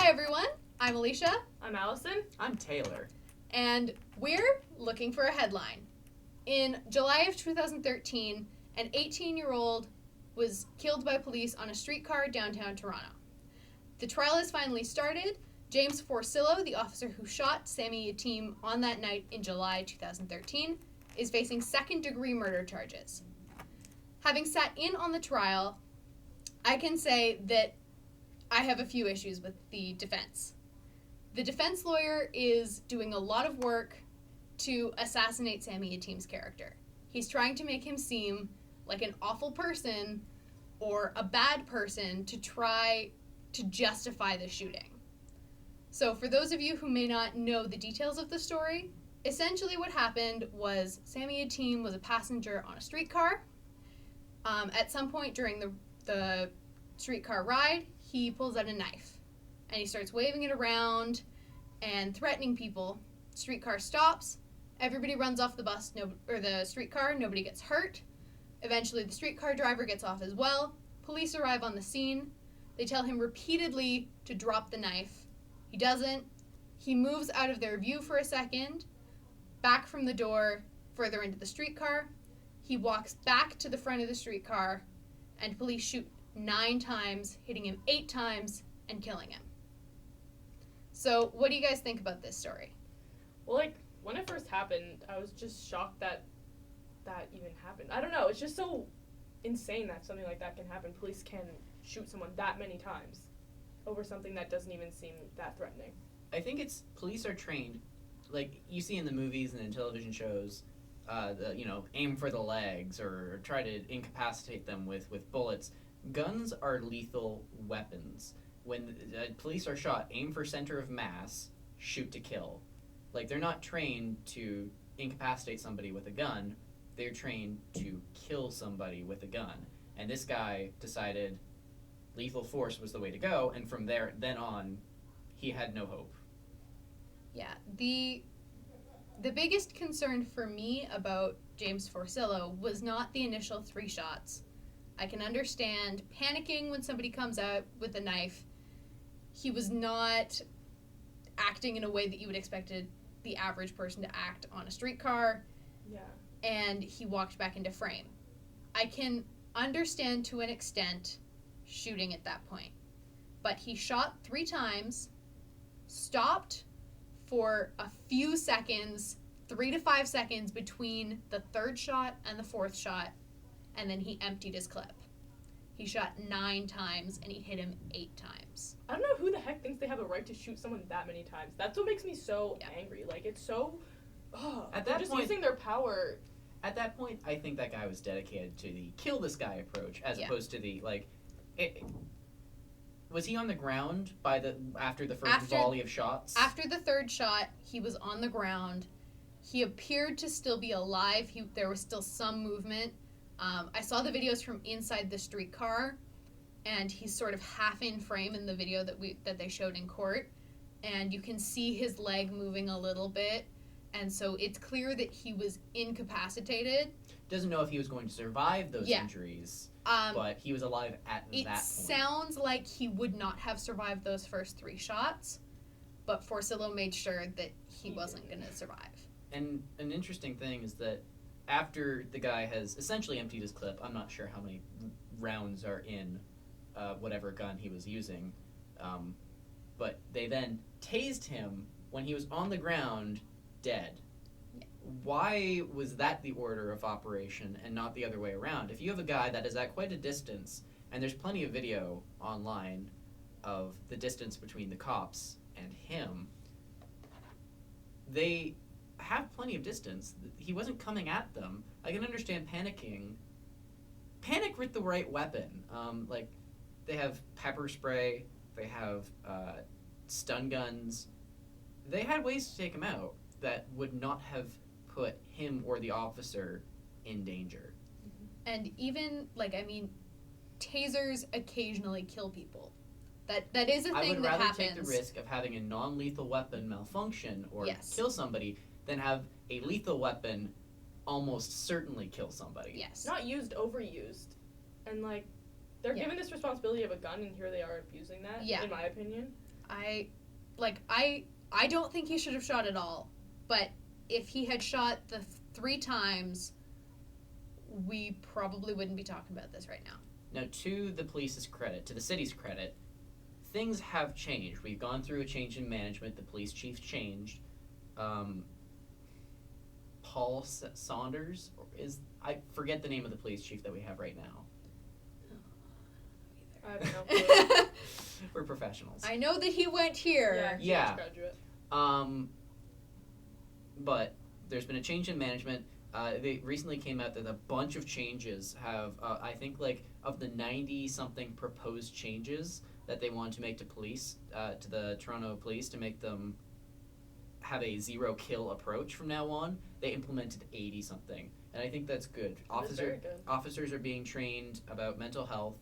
Hi everyone, I'm Alicia, I'm Allison. I'm Taylor. and we're looking for a headline. In July of 2013, an 18-year-old was killed by police on a streetcar downtown Toronto. The trial has finally started. James Forcillo, the officer who shot Sammy Yatim on that night in July 2013, is facing second-degree murder charges. Having sat in on the trial, I can say that I have a few issues with the defense. The defense lawyer is doing a lot of work to assassinate Sammy Yatim's character. He's trying to make him seem like an awful person or a bad person to try to justify the shooting. So for those of you who may not know the details of the story, essentially what happened was Sammy Yatim was a passenger on a streetcar. At some point during the streetcar ride, he pulls out a knife and he starts waving it around and threatening people. Streetcar stops. Everybody runs off the bus or the streetcar. Nobody gets hurt. Eventually, the streetcar driver gets off as well. Police arrive on the scene. They tell him repeatedly to drop the knife. He doesn't. He moves out of their view for a second, back from the door, further into the streetcar. He walks back to the front of the streetcar, and police shoot 9 times, hitting him 8 times, and killing him. So, what do you guys think about this story? Well, when it first happened, I was just shocked that even happened. I don't know, it's just so insane that something like that can happen. Police can shoot someone that many times over something that doesn't even seem that threatening. I think police are trained, like you see in the movies and in television shows, aim for the legs or try to incapacitate them with bullets. Guns are lethal weapons. When police are shot, aim for center of mass, shoot to kill. Like, they're not trained to incapacitate somebody with a gun. They're trained to kill somebody with a gun. And this guy decided lethal force was the way to go, and from then on, he had no hope. Yeah, the biggest concern for me about James Forcillo was not the initial 3 shots. I can understand panicking when somebody comes out with a knife. He was not acting in a way that you would expect the average person to act on a streetcar. Yeah. And he walked back into frame. I can understand to an extent shooting at that point. But he shot 3 times, stopped for a few seconds, 3 to 5 seconds between the 3rd shot and the 4th shot, and then he emptied his clip. He shot 9 times and he hit him 8 times. I don't know who the heck thinks they have a right to shoot someone that many times. That's what makes me so angry. Like, it's so... At they're that just point, using their power. At that point, I think that guy was dedicated to the kill this guy approach as opposed to the, was he on the ground after the first volley of shots? After the 3rd shot, he was on the ground. He appeared to still be alive. There was still some movement. I saw the videos from inside the streetcar, and he's sort of half in frame in the video that they showed in court, and you can see his leg moving a little bit, and so it's clear that he was incapacitated. Doesn't know if he was going to survive those injuries, but he was alive at that point. It sounds like he would not have survived those first 3 shots, but Forcillo made sure that he wasn't going to survive. And an interesting thing is that after the guy has essentially emptied his clip, I'm not sure how many rounds are in whatever gun he was using, but they then tased him when he was on the ground, dead. Yeah. Why was that the order of operation and not the other way around? If you have a guy that is at quite a distance, and there's plenty of video online of the distance between the cops and him, they have plenty of distance. He wasn't coming at them. I can understand panicking. Panic with the right weapon. They have pepper spray. They have stun guns. They had ways to take him out that would not have put him or the officer in danger. And even, tasers occasionally kill people. That is a thing that happens. I would rather take the risk of having a non-lethal weapon malfunction or kill somebody than have a lethal weapon almost certainly kill somebody. Yes. Not used, overused. And, they're given this responsibility of a gun, and here they are abusing that, in my opinion. I don't think he should have shot at all, but if he had shot the 3 times, we probably wouldn't be talking about this right now. Now, to the police's credit, to the city's credit, things have changed. We've gone through a change in management. The police chief changed. Paul Saunders I forget the name of the police chief that we have right now. I have no clue. We're professionals. I know that he went here. Yeah. Graduate. But there's been a change in management. They recently came out that a bunch of changes have, I think, like, of the 90-something proposed changes that they wanted to make to police, to the Toronto police, to make them have a zero-kill approach from now on, they implemented 80-something. And I think that's good. That's very good. Officers are being trained about mental health,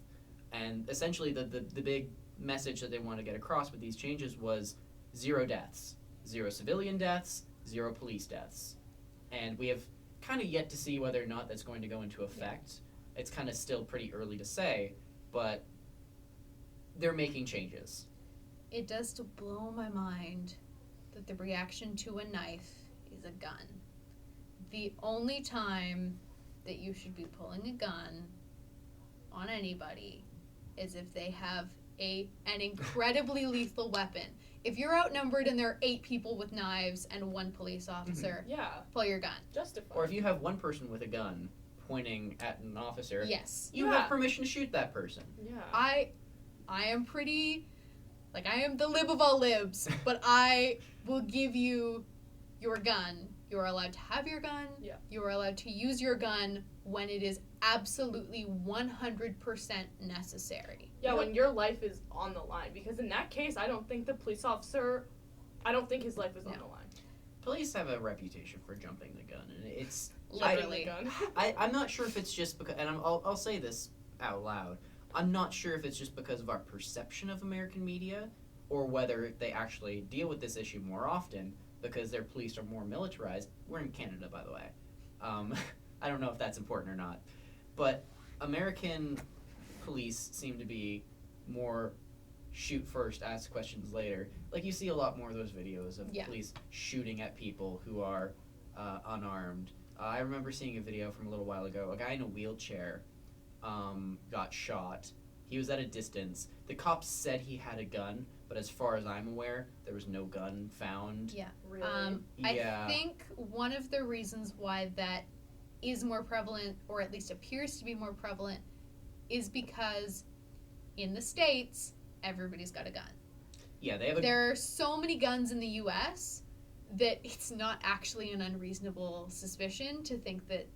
and essentially the big message that they want to get across with these changes was 0 deaths. 0 civilian deaths, 0 police deaths. And we have kind of yet to see whether or not that's going to go into effect. Yeah. It's kind of still pretty early to say, but they're making changes. It does still blow my mind that the reaction to a knife is a gun. The only time that you should be pulling a gun on anybody is if they have an incredibly lethal weapon. If you're outnumbered and there are 8 people with knives and 1 police officer, pull your gun. Justified. Or if you have one person with a gun pointing at an officer, yes, you have permission to shoot that person. Yeah. I am pretty, I am the lib of all libs, but I will give you your gun. You are allowed to have your gun. Yeah. You are allowed to use your gun when it is absolutely 100% necessary. Yeah, when your life is on the line. Because in that case, I don't think the police officer, his life is on the line. Police have a reputation for jumping the gun, and it's literally. I'm not sure if it's just because, and I'll say this out loud. I'm not sure if it's just because of our perception of American media, or whether they actually deal with this issue more often because their police are more militarized. We're in Canada, by the way. I don't know if that's important or not, but American police seem to be more shoot first, ask questions later. Like, you see a lot more of those videos of police shooting at people who are unarmed. I remember seeing a video from a little while ago. A guy in a wheelchair got shot. He was at a distance. The cops said he had a gun, but as far as I'm aware, there was no gun found. Yeah. Really? I think one of the reasons why that is more prevalent, or at least appears to be more prevalent, is because in the States, everybody's got a gun. Yeah, they have There are so many guns in the U.S. that it's not actually an unreasonable suspicion to think that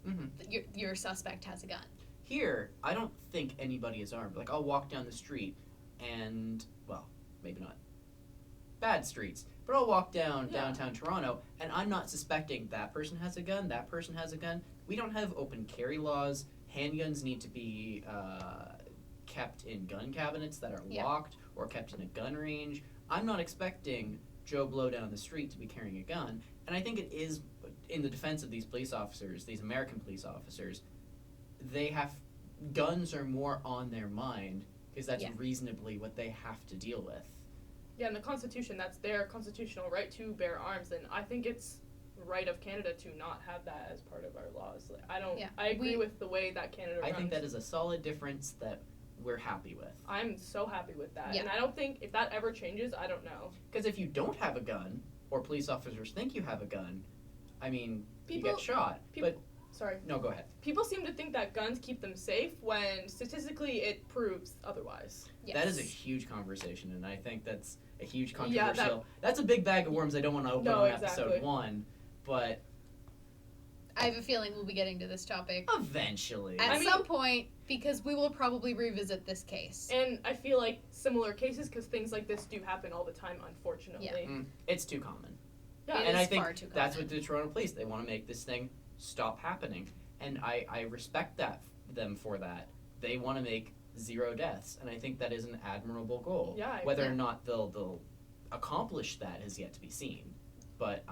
your suspect has a gun. Here, I don't think anybody is armed. Like, I'll walk down the street and, well, maybe not bad streets, but I'll walk down downtown Toronto and I'm not suspecting that person has a gun, that person has a gun. We don't have open carry laws. Handguns need to be kept in gun cabinets that are locked or kept in a gun range. I'm not expecting Joe Blow down the street to be carrying a gun. And I think it is, in the defense of these police officers, these American police officers, guns are more on their mind because that's reasonably what they have to deal with. Yeah, and the Constitution, that's their constitutional right to bear arms, and I think it's right of Canada to not have that as part of our laws. I agree with the way that Canada runs. I think that is a solid difference that we're happy with. I'm so happy with that. And I don't think, if that ever changes, I don't know. Because if you don't have a gun, or police officers think you have a gun, I mean, you get shot. Sorry. No, go ahead. People seem to think that guns keep them safe when statistically it proves otherwise. Yes. That is a huge conversation, and I think that's a huge controversial. That's a big bag of worms I don't want to open on episode 1, but I have a feeling we'll be getting to this topic eventually. At some point, because we will probably revisit this case. And I feel like similar cases, because things like this do happen all the time, unfortunately. Yeah. It's too common. Yeah, and I think that's what the Toronto police, they want to make this thing stop happening. And I respect them for that. They want to make 0 deaths, and I think that is an admirable goal. Yeah, Whether or not they'll accomplish that is yet to be seen. But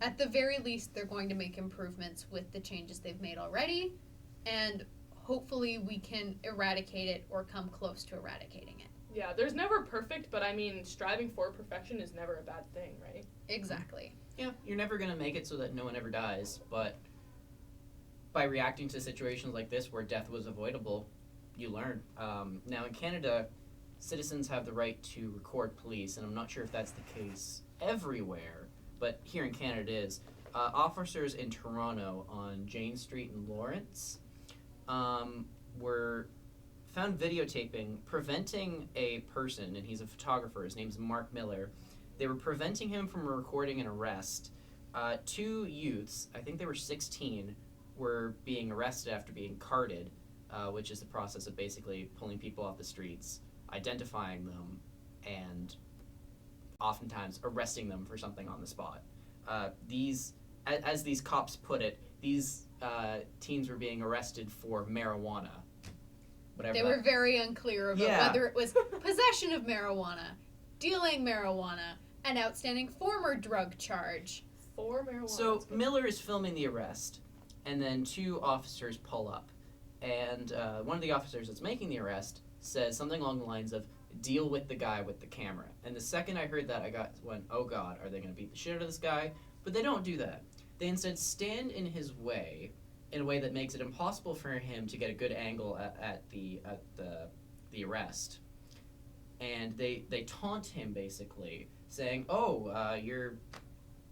at the very least, they're going to make improvements with the changes they've made already, and hopefully we can eradicate it or come close to eradicating it. Yeah, there's never perfect, but I mean, striving for perfection is never a bad thing, right? Exactly. Yeah, you're never going to make it so that no one ever dies, but by reacting to situations like this where death was avoidable, you learn. Now, in Canada, citizens have the right to record police, and I'm not sure if that's the case everywhere, but here in Canada it is. Officers in Toronto on Jane Street in Lawrence were found videotaping preventing a person, and he's a photographer, his name's Mark Miller. They were preventing him from recording an arrest. Two youths, I think they were 16, were being arrested after being carted, which is the process of basically pulling people off the streets, identifying them, and oftentimes arresting them for something on the spot. As these cops put it, these teens were being arrested for marijuana. Whatever They that- were very unclear about Yeah. whether it was possession of marijuana, dealing marijuana, an outstanding former drug charge. 4 marijuana. So that's good. Miller is filming the arrest, and then two officers pull up, and one of the officers that's making the arrest says something along the lines of "deal with the guy with the camera." And the second I heard that, went, "Oh God, are they going to beat the shit out of this guy?" But they don't do that. They instead stand in his way in a way that makes it impossible for him to get a good angle at the arrest. And they taunt him basically, saying, "Oh,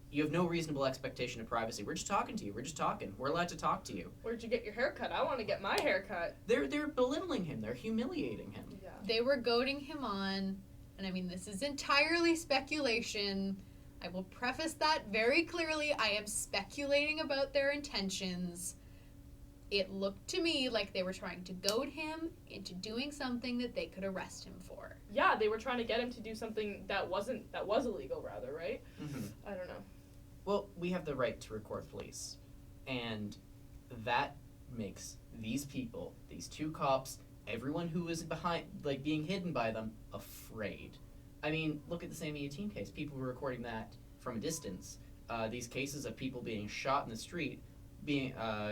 you have no reasonable expectation of privacy. We're just talking to you. We're just talking. We're allowed to talk to you." Where'd you get your haircut? I want to get my haircut. They're belittling him. They're humiliating him. Yeah. They were goading him on, and I mean, this is entirely speculation. I will preface that very clearly. I am speculating about their intentions. It looked to me like they were trying to goad him into doing something that they could arrest him for. Yeah, they were trying to get him to do something that was illegal, rather, right? Mm-hmm. I don't know. Well, we have the right to record police, and that makes these people, these two cops, everyone who is behind, like being hidden by them, afraid. I mean, look at the Sammy Yatim case. People were recording that from a distance. These cases of people being shot in the street,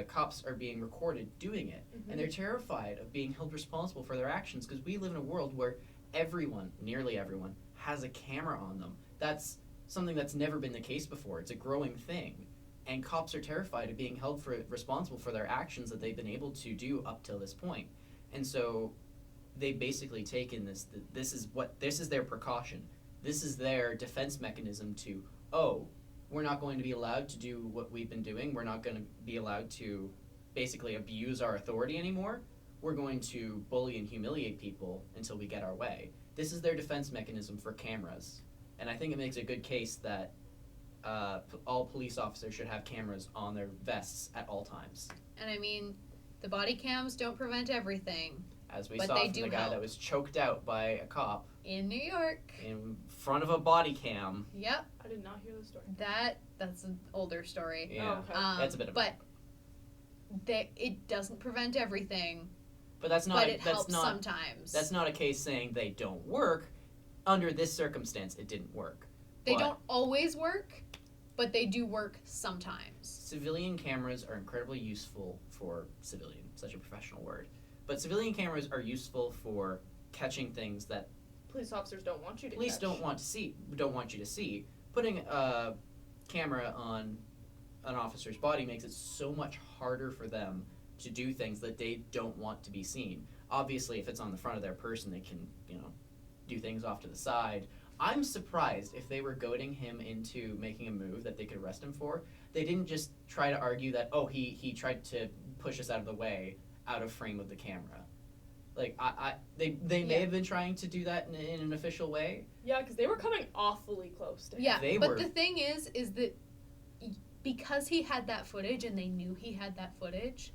cops are being recorded doing it, and they're terrified of being held responsible for their actions because we live in a world where everyone, nearly everyone, has a camera on them. That's something that's never been the case before. It's a growing thing, and cops are terrified of being held responsible for their actions that they've been able to do up till this point. And so they've basically taken this. This is their precaution. This is their defense mechanism to, oh, we're not going to be allowed to do what we've been doing. We're not going to be allowed to basically abuse our authority anymore. We're going to bully and humiliate people until we get our way. This is their defense mechanism for cameras. And I think it makes a good case that all police officers should have cameras on their vests at all times. And I mean, the body cams don't prevent everything. As we But saw they from do the guy help. that was choked out by a cop In New York. in front of a body cam. Yep. I did not hear the story. That's an older story. Yeah, Oh, okay. that's a bit of But it doesn't prevent everything, but that's not but it that's helps not sometimes. that's not a case saying they don't work. Under this circumstance, it didn't work. They But don't always work, but they do work sometimes. Civilian cameras are incredibly useful for civilian, such a professional word. But civilian cameras are useful for catching things that Police officers don't want you to police catch. don't want you to see. Putting a camera on an officer's body makes it so much harder for them to do things that they don't want to be seen. Obviously, if it's on the front of their person, they can, do things off to the side. I'm surprised if they were goading him into making a move that they could arrest him for. They didn't just try to argue that, oh, he tried to push us out of the way, out of frame of the camera. Like, they may have been trying to do that in an official way. Yeah, because they were coming awfully close to him. Yeah, They but were- the thing is that because he had that footage and they knew he had that footage,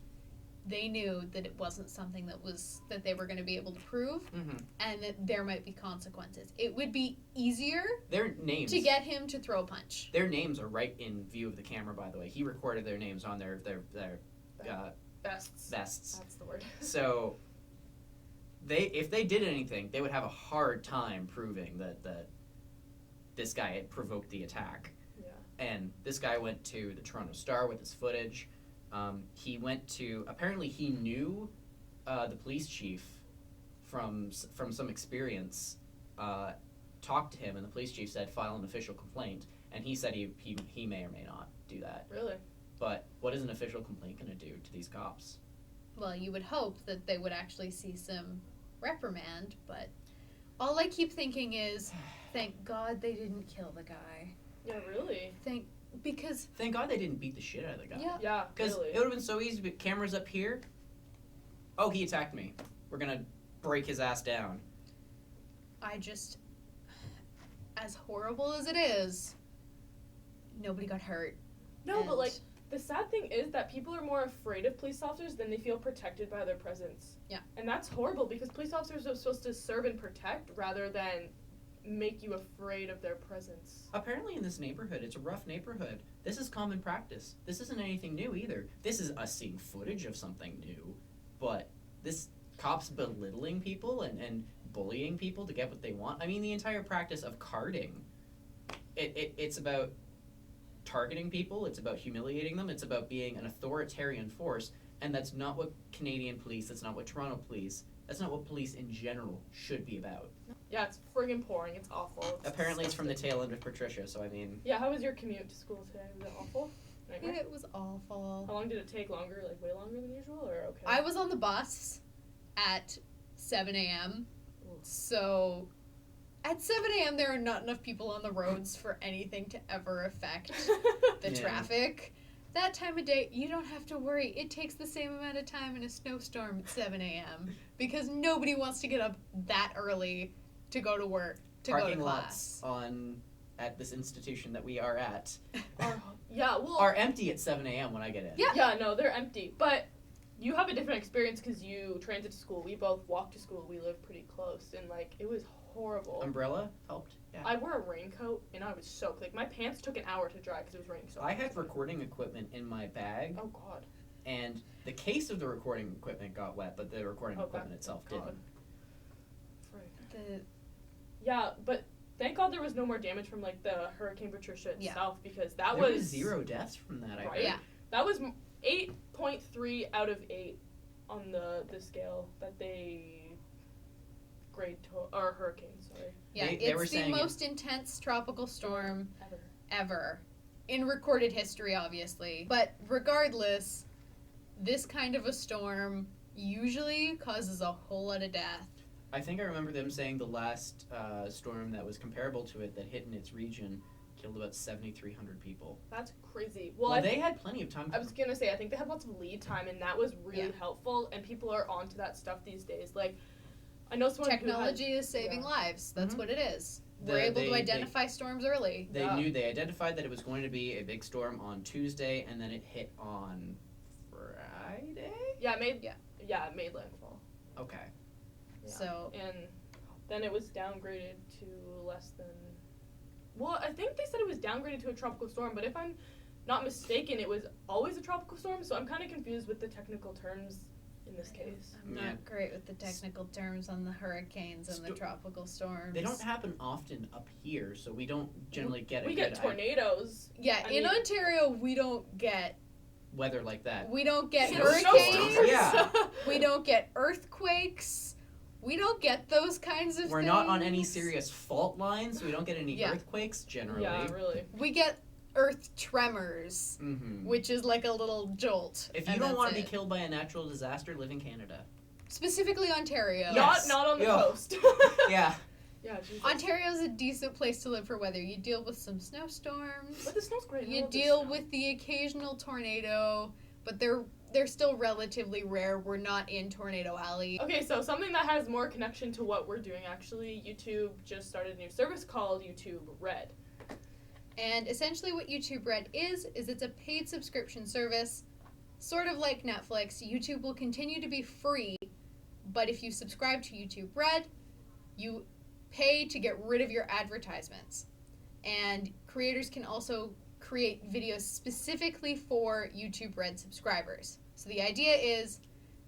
they knew that it wasn't something that they were going to be able to prove, Mm-hmm. and that there might be consequences. It would be easier Their names. to get him to throw a punch. Their names are right in view of the camera, by the way. He recorded their names on their Vests. vests. That's the word. So, if they did anything, they would have a hard time proving that this guy had provoked the attack. Yeah. And this guy went to the Toronto Star with his footage. Apparently he knew the police chief from some experience talked to him, and the police chief said file an official complaint, and he said he may or may not do that. Really? But what is an official complaint going to do to these cops? Well, you would hope that they would actually see some reprimand, but all I keep thinking is, thank God they didn't kill the guy. Yeah, really? Because Thank God they didn't beat the shit out of the guy. Yeah. Yeah, Because really. it would have been so easy. But cameras up here. Oh, he attacked me. We're gonna break his ass down. I just, as horrible as it is, nobody got hurt. No, but And- like, the sad thing is that people are more afraid of police officers than they feel protected by their presence. Yeah. And that's horrible because police officers are supposed to serve and protect rather than make you afraid of their presence. Apparently, in this neighborhood, it's a rough neighborhood. This is common practice. This isn't anything new either. This is us seeing footage of something new, but this cops belittling people and bullying people to get what they want. I mean, the entire practice of carding, it's about targeting people. It's about humiliating them. It's about being an authoritarian force, and that's not what Canadian police. That's not what Toronto police. That's not what police in general should be about. Yeah, it's friggin' pouring. It's awful. Apparently, it's from the disgusting. tail end of Patricia. So I mean, Yeah, how was your commute to school today? Was it awful? Nightmare? It was awful. How long did it take? Longer? Like, way longer than usual? Or okay? I was on the bus at 7 a.m. So at 7 a.m. there are not enough people on the roads for anything to ever affect the Yeah. traffic. That time of day, you don't have to worry. It takes the same amount of time in a snowstorm at 7 a.m. because nobody wants to get up that early to go to work, to parking go to lots class. at this institution that we are at Yeah, well... are empty at 7 a.m. when I get in. Yeah. Yeah, no, they're empty. But you have a different experience because you transit to school. We both walk to school. We live pretty close. And, like, it was horrible. Umbrella helped. Yeah. I wore a raincoat, and I was soaked. Like, my pants took an hour to dry because it was raining so I much. had recording equipment in my bag, Oh, God. and the case of the recording equipment got wet, but the recording Oh, equipment itself God. didn't. Frick. The, Yeah, but thank God there was no more damage from, like, the Hurricane Patricia Yeah. itself because that There was... 0 deaths from that, I Right? heard. Yeah. That was 8.3 out of 8 on the scale that they grade to, or hurricane, sorry, yeah, They were it's the saying most intense tropical storm ever. ever in recorded history, obviously. But regardless, this kind of a storm usually causes a whole lot of death. I think I remember them saying the last storm that was comparable to it that hit in its region killed about 7,300 people. That's crazy. Well, Well, they had plenty of time. I was gonna say I think they had lots of lead time, and that was really Yeah. helpful. And people are onto that stuff these days. Like, I know someone Technology is saving yeah. lives. That's Mhm. what it is. The- We're able to they- identify storms early. They Yeah. knew, they identified that it was going to be a big storm on Tuesday, and then it hit on Friday? it made landfall. Okay. Yeah. So And then it was downgraded to less than. Well, I think they said it was downgraded to a tropical storm, but if I'm not mistaken, it was always a tropical storm. So I'm kind of confused with the technical terms in this case. I'm Yeah. not great with the technical terms on the hurricanes and the Sto- tropical storms. They don't happen often up here, so we don't generally get a We good get tornadoes. Yeah, I in mean- Ontario we don't get weather like that. hurricanes. Snowstorms. Yeah. We don't get earthquakes. We don't get those kinds of We're things. not on any serious fault lines, so we don't get any Yeah. earthquakes generally. Yeah, really. We get earth tremors, Mm-hmm. which is like a little jolt. If you and don't that's want to be it. killed by a natural disaster, live in Canada. Specifically Ontario. Yes. Not on the Yeah. coast. Yeah. Yeah, Jesus. Ontario's a decent place to live for weather. You deal with some snowstorms. But the snow's great. I You love the deal snow. with the occasional tornado, but they're still relatively rare. We're not in Tornado Alley. Okay, so something that has more connection to what we're doing actually, YouTube just started a new service called YouTube Red. And essentially what YouTube Red is it's a paid subscription service, sort of like Netflix. YouTube will continue to be free, but if you subscribe to YouTube Red, you pay to get rid of your advertisements. And creators can also create videos specifically for YouTube Red subscribers. So the idea is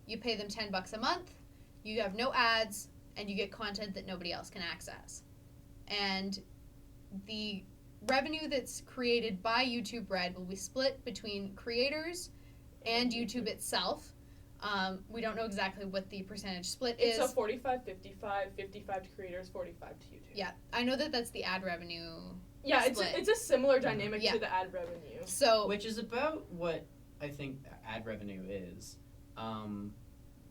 you pay them $10 a month, you have no ads, and you get content that nobody else can access. And the revenue that's created by YouTube Red will be split between creators and YouTube itself. We don't know exactly what the percentage split It's is. a 45-55, 55 to creators, 45 to YouTube. Yeah, I know that that's the ad revenue. Yeah, Split. it's a similar dynamic Yeah. to the ad revenue. So Which is about what I think ad revenue is.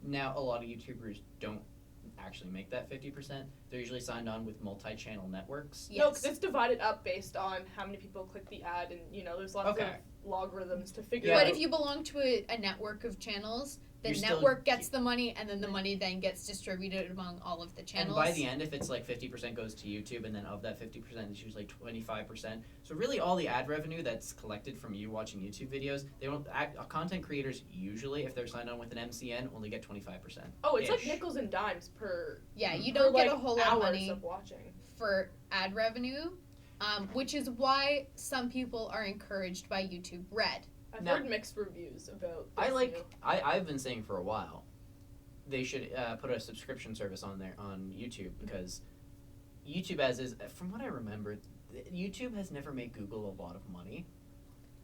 Now, a lot of YouTubers don't actually make that 50%. They're usually signed on with multi-channel networks. yes. No, because it's divided up based on how many people click the ad, and there's lots Okay. of logarithms to figure Yeah. But out. if you belong to a network of channels, the You're still- network gets the money, and then the money then gets distributed among all of the channels. And by the end, if it's like 50% goes to YouTube, and then of that 50%, it's usually 25%. So really, all the ad revenue that's collected from you watching YouTube videos, they don't. Content creators usually, if they're signed on with an MCN, only get 25%. Oh, it's like ish. nickels and dimes per yeah, you per, don't get like, a whole lot of hours money of watching. for ad revenue, which is why some people are encouraged by YouTube Red. I've Now- heard mixed reviews about. I've been saying for a while, they should put a subscription service on there on YouTube, because YouTube, as is, from what I remember, YouTube has never made Google a lot of money.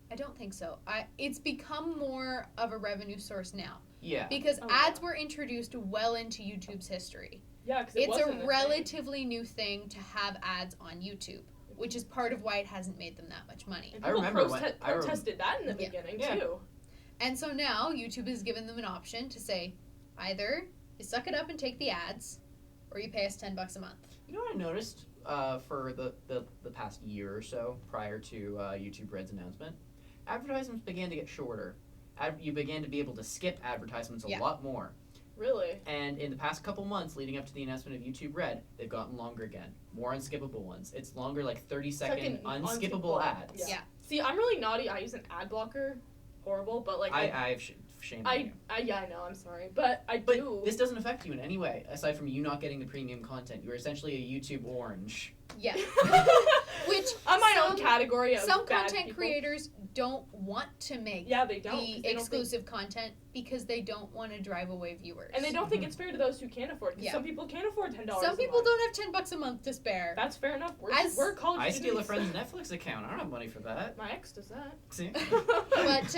I don't think so. It's become more of a revenue source now Yeah. because Oh, ads yeah. were introduced well into YouTube's history. Yeah, because It's wasn't a thing. relatively new thing to have ads on YouTube, which is part of why it hasn't made them that much money. And I people remember when- protested that in the Yeah. beginning Yeah. too. And so now YouTube has given them an option to say, either you suck it up and take the ads, or you pay us $10 a month. You know what I noticed for the past year or so prior to YouTube Red's announcement? Advertisements began to get shorter. You began to be able to skip advertisements a Yeah. lot more. Really? And in the past couple months leading up to the announcement of YouTube Red, they've gotten longer again. More unskippable ones. It's longer, like 30-second unskippable ads. Yeah. See, I'm really naughty. I use an ad blocker. Horrible, but like I have shame on you. yeah, I know. I'm sorry, but I But do. this doesn't affect you in any way, aside from you not getting the premium content. You're essentially a YouTube orange. Yeah. Which I'm my own some- category of Some bad content people. creators don't want to make Yeah, they don't. 'cause the they don't think- exclusive content because they don't want to drive away viewers. and they don't think it's fair to those who can't afford. Because Yeah. some people can't afford $10. Some a people month. don't have $10 a month to spare. That's fair enough. We're college I steal a students. friend's Netflix account. I don't have money for that. My ex does that. See? But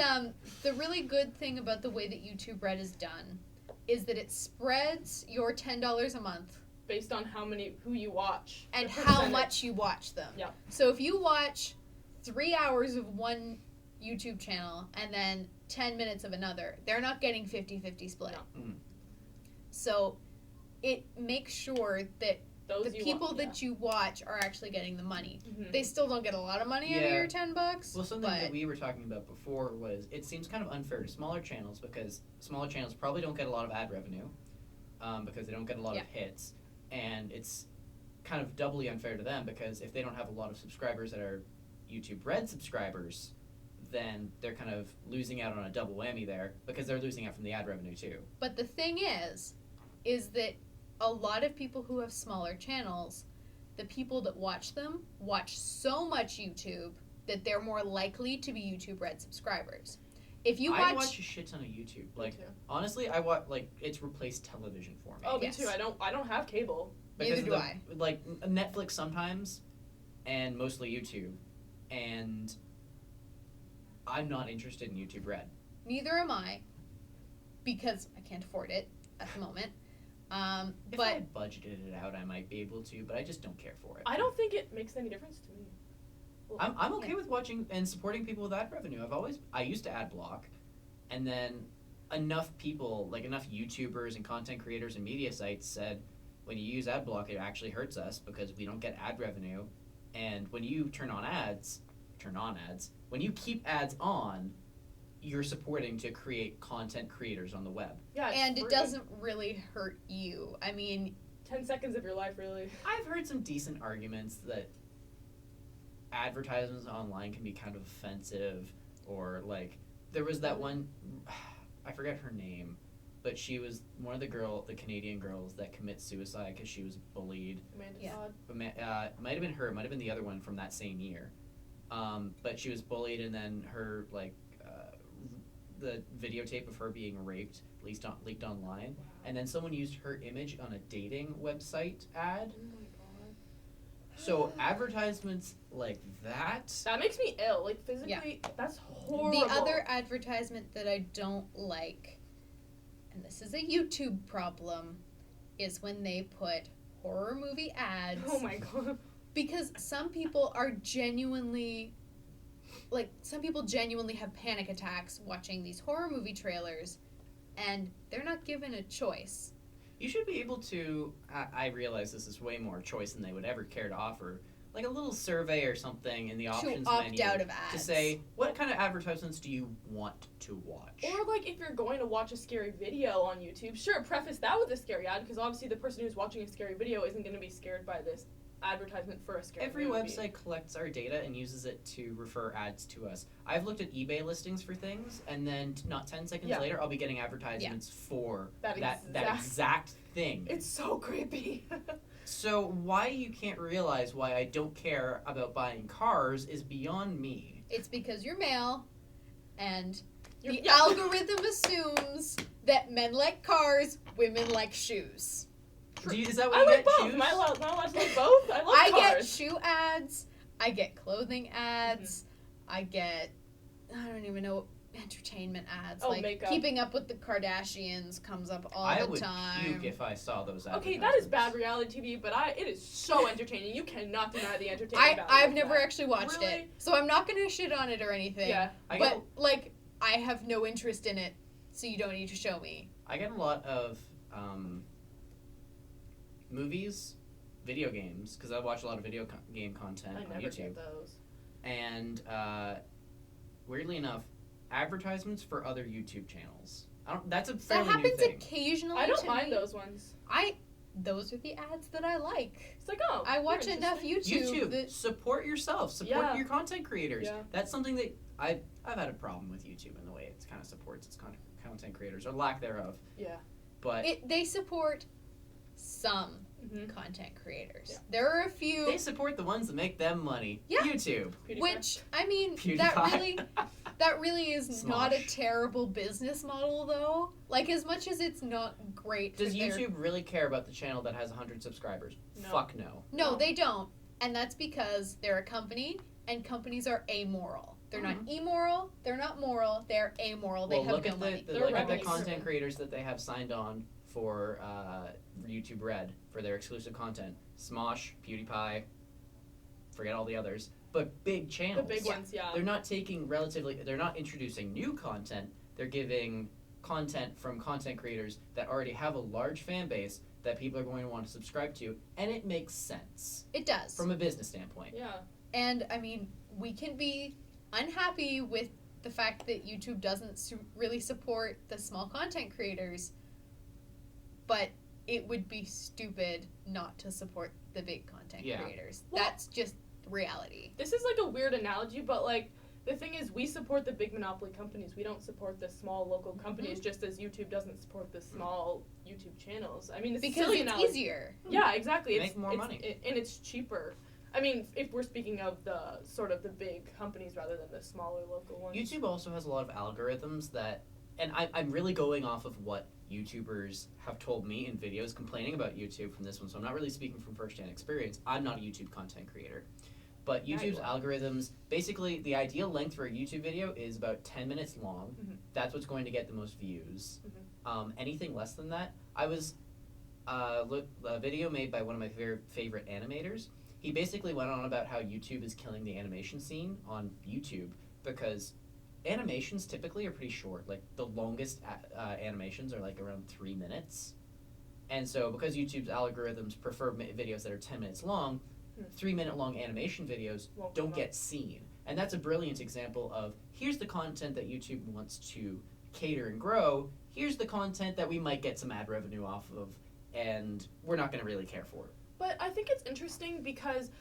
the really good thing about the way that YouTube Red is done is that it spreads your $10 a month Based on who you watch and the how percentage. much you watch them. Yeah. So if you watch 3 hours of one YouTube channel and then 10 minutes of another, they're not getting 50-50 split. No. Mm. So it makes sure that Those the you people want, that you watch are actually getting the money. Mhm. They still don't get a lot of money out of Yeah. your $10. Well, something but that we were talking about before was it seems kind of unfair to smaller channels, because smaller channels probably don't get a lot of ad revenue because they don't get a lot of hits, and it's kind of doubly unfair to them because if they don't have a lot of subscribers that are YouTube Red subscribers, then they're kind of losing out on a double whammy there because they're losing out from the ad revenue too. But the thing is that a lot of people who have smaller channels, the people that watch them watch so much YouTube that they're more likely to be YouTube Red subscribers. If you I watch a shit ton of YouTube. Like Me too. honestly, I watch it's replaced television for me. Oh, me Yes. too. I don't have cable. Neither Because do I. Like Netflix sometimes, and mostly YouTube, and I'm not interested in YouTube Red. Neither am I, because I can't afford it at the moment. If I But budgeted it out, I might be able to, but I just don't care for it. I don't think it makes any difference to me. I'm okay Yeah. with watching and supporting people with ad revenue. I used to ad block, and then enough people, like enough YouTubers and content creators and media sites said, when you use ad block, it actually hurts us because we don't get ad revenue, and when you turn on ads, when you keep ads on, you're supporting to create content creators on the web. Yeah, it's and it free. doesn't really hurt you. I mean, 10 seconds of your life, really. I've heard some decent arguments that advertisements online can be kind of offensive, or like there was that one, I forget her name, but she was one of the Canadian girls that commit suicide because she was bullied. Amanda Yeah. Todd. It might have been her, it might have been the other one from that same year, but she was bullied, and then her the videotape of her being raped leaked online, and then someone used her image on a dating website ad. Oh my god. So advertisements like that. That makes me ill. Like physically, that's horrible. the other advertisement that I don't like and this is a YouTube problem, is when they put horror movie ads. Oh my god. Because some people are genuinely, some people genuinely have panic attacks watching these horror movie trailers, and they're not given a choice. You should be able to, I realize this is way more choice than they would ever care to offer, like a little survey or something in the options to opt menu out of ads. to say, what kind of advertisements do you want to watch? Or like if you're going to watch a scary video on YouTube, sure, preface that with a scary ad, because obviously the person who's watching a scary video isn't going to be scared by this advertisement for a scary Every movie. website collects our data and uses it to refer ads to us. I've looked at eBay listings for things, and then not 10 seconds Yeah. later, I'll be getting advertisements for That that exact- exact thing. It's so creepy. So why you can't realize why I don't care about buying cars is beyond me. It's because you're male, and the Yeah. algorithm assumes that men like cars, women like shoes. Is that what I you like get? both. Shoes? Am I allowed to like both? I love I get cars. shoe ads, I get clothing ads, I get, I don't even know, entertainment ads. Oh, like makeup. Keeping Up with the Kardashians comes up all I the would time. puke if I saw those Okay, advertisements. that is bad reality TV, but it is so entertaining. You cannot deny the entertainment value. I've of never that. actually watched Really? it, so I'm not gonna shit on it or anything. Yeah. I But I have no interest in it, so you don't need to show me. get a lot of movies, video games, because I watch a lot of video game content I on never YouTube. get those. And weirdly enough, advertisements for other YouTube channels. That's a That fairly new happens thing. occasionally. I don't to mind me. those ones. Those are the ads that I like. It's like, oh, I watch you're enough interesting. YouTube. YouTube, that- support yourself. Support Yeah. your content creators. Yeah. That's something that I've had a problem with YouTube in the way it kind of supports its content creators or lack thereof. Yeah. But they support some Mm-hmm. content creators. Yeah. There are a few, they support the ones that make them money. Yeah. YouTube. which I mean, PewDiePie. that really is not a Smosh. terrible business model, though. Like, as much as it's not great. Does for their- YouTube really care about the channel that has 100 subscribers? No. Fuck no. No, they don't, and that's because they're a company, and companies are amoral. They're not immoral. They're not moral. They're amoral. They Well, have look no at money. the They're look at the revenue content driven. creators that they have signed on for YouTube Red for their exclusive content. Smosh, PewDiePie, forget all the others, but big The channels. big ones, yeah. They're not they're not introducing new content. They're giving content from content creators that already have a large fan base that people are going to want to subscribe to, and it makes sense It does. from a business standpoint. Yeah. And I mean, we can be unhappy with the fact that YouTube doesn't really support the small content creators, but it would be stupid not to support the big content Yeah. creators. Well- That's just reality. This is like a weird analogy, but like the thing is, we support the big monopoly companies. We don't support the small local companies, just as YouTube doesn't support the small YouTube channels. I mean, it's a Because silly it's analogy. easier. Yeah, exactly. Make more money. And it's cheaper. I mean, if we're speaking of the sort of the big companies rather than the smaller local ones. YouTube also has a lot of algorithms that, and I'm really going off of what YouTubers have told me in videos complaining about YouTube from this one, so I'm not really speaking from first-hand experience. I'm not a YouTube content creator. But Yeah, you YouTube's are. algorithms, basically the ideal length for a YouTube video is about 10 minutes long. Mhm. That's what's going to get the most views. Mhm. Anything less than that, I was, a video made by one of my favorite animators. He basically went on about how YouTube is killing the animation scene on YouTube because animations typically are pretty short. Like the longest animations are like around 3 minutes. And so because YouTube's algorithms prefer videos that are 10 minutes long, 3-minute long animation videos Won't don't come up. get seen. And that's a brilliant example of here's the content that YouTube wants to cater and grow. Here's the content that we might get some ad revenue off of, and we're not going to really care for. But I think it's interesting because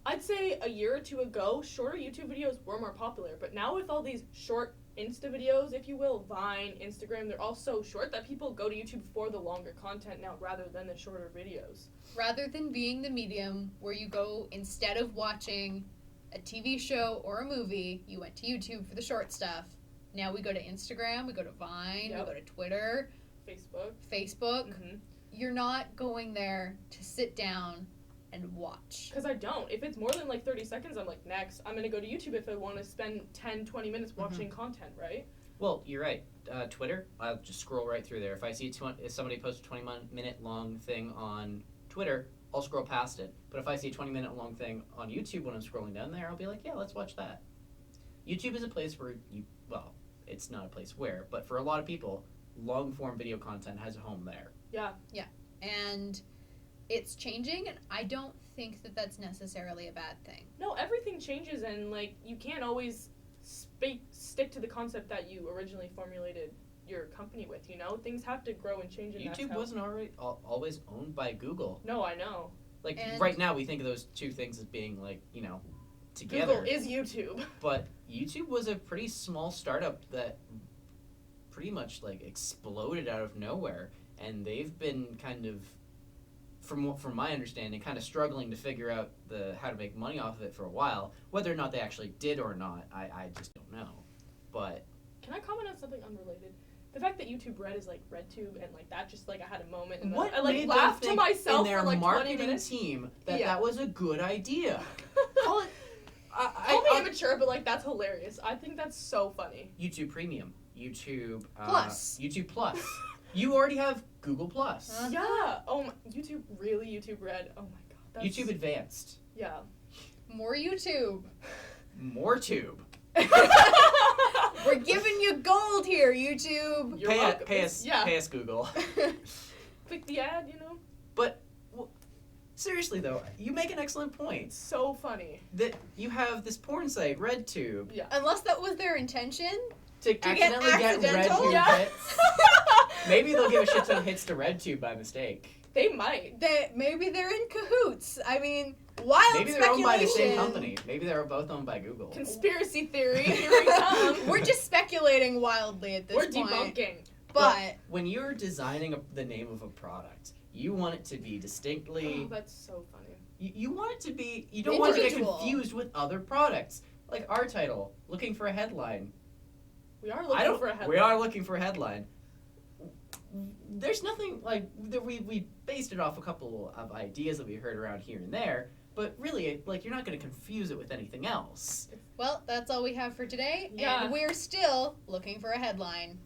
I'd say a year or two ago, shorter YouTube videos were more popular. But now with all these short Insta videos, if you will, Vine, Instagram, they're all so short that people go to YouTube for the longer content now rather than the shorter videos. Rather than being the medium where you go, instead of watching a TV show or a movie, you went to YouTube for the short stuff. Now we go to Instagram, we go to Vine, Yep. we go to Twitter, Facebook. Facebook. Mm-hmm. You're not going there to sit down and watch. Because I don't. If it's more than like 30 seconds, I'm like, next. I'm going to go to YouTube if I want to spend 10, 20 minutes watching content, right? Well, you're right. Twitter, I'll just scroll right through there. If I see if somebody posts a 20-minute long thing on Twitter, I'll scroll past it. But if I see a 20-minute long thing on YouTube when I'm scrolling down there, I'll be like, yeah, let's watch that. YouTube is a place where it's not a place where, but for a lot of people, long-form video content has a home there. Yeah. And it's changing, and I don't think that that's necessarily a bad thing. No, everything changes, and like you can't always stick to the concept that you originally formulated your company with. You know, things have to grow and change. And YouTube wasn't always owned by Google. No, I know. Like And- right now, we think of those two things as being like together. Google is YouTube. But YouTube was a pretty small startup that pretty much like exploded out of nowhere, and they've been kind of, from my understanding, kind of struggling to figure out how to make money off of it for a while. Whether or not they actually did or not, I just don't know. But Can I comment on something unrelated? The fact that YouTube Red is like RedTube, and like that, just like I had a moment, and what I like made laughed them to think myself in their for like 20 marketing minutes. team that Yeah. that was a good idea? Call it. Call me immature, but like that's hilarious. I think that's so funny. YouTube Premium, YouTube Plus. YouTube Plus. You already have Google Plus. Yeah. Oh my, YouTube Red. Oh my god. That's, YouTube Advanced. Yeah. More YouTube. More Tube. We're giving you gold here, YouTube. You're Pay welcome. us, Yeah. pay us, Google. Click the ad, you know. But seriously though, you make an excellent point. It's so funny. That you have this porn site, RedTube, Yeah. Unless that was their intention. to get accidentally get accidental? RedTube Yeah. hits. Maybe they'll give a shit ton of hits to RedTube by mistake. They might. Maybe they're in cahoots. I mean, wild Maybe they're speculation. owned by the same company. Maybe they're both owned by Google. Conspiracy theory. Here we come. We're just speculating wildly at this We're point. debunking. But When you're designing the name of a product, you want it to be distinctly. Oh, that's so funny. You want it to be. You don't want it to get Individual. confused with other products. Like our title, looking for a headline. We are looking for a headline. We are looking for a headline. There's nothing like we based it off a couple of ideas that we heard around here and there, but really, like, you're not going to confuse it with anything else. well, that's all we have for today, Yeah. and we're still looking for a headline.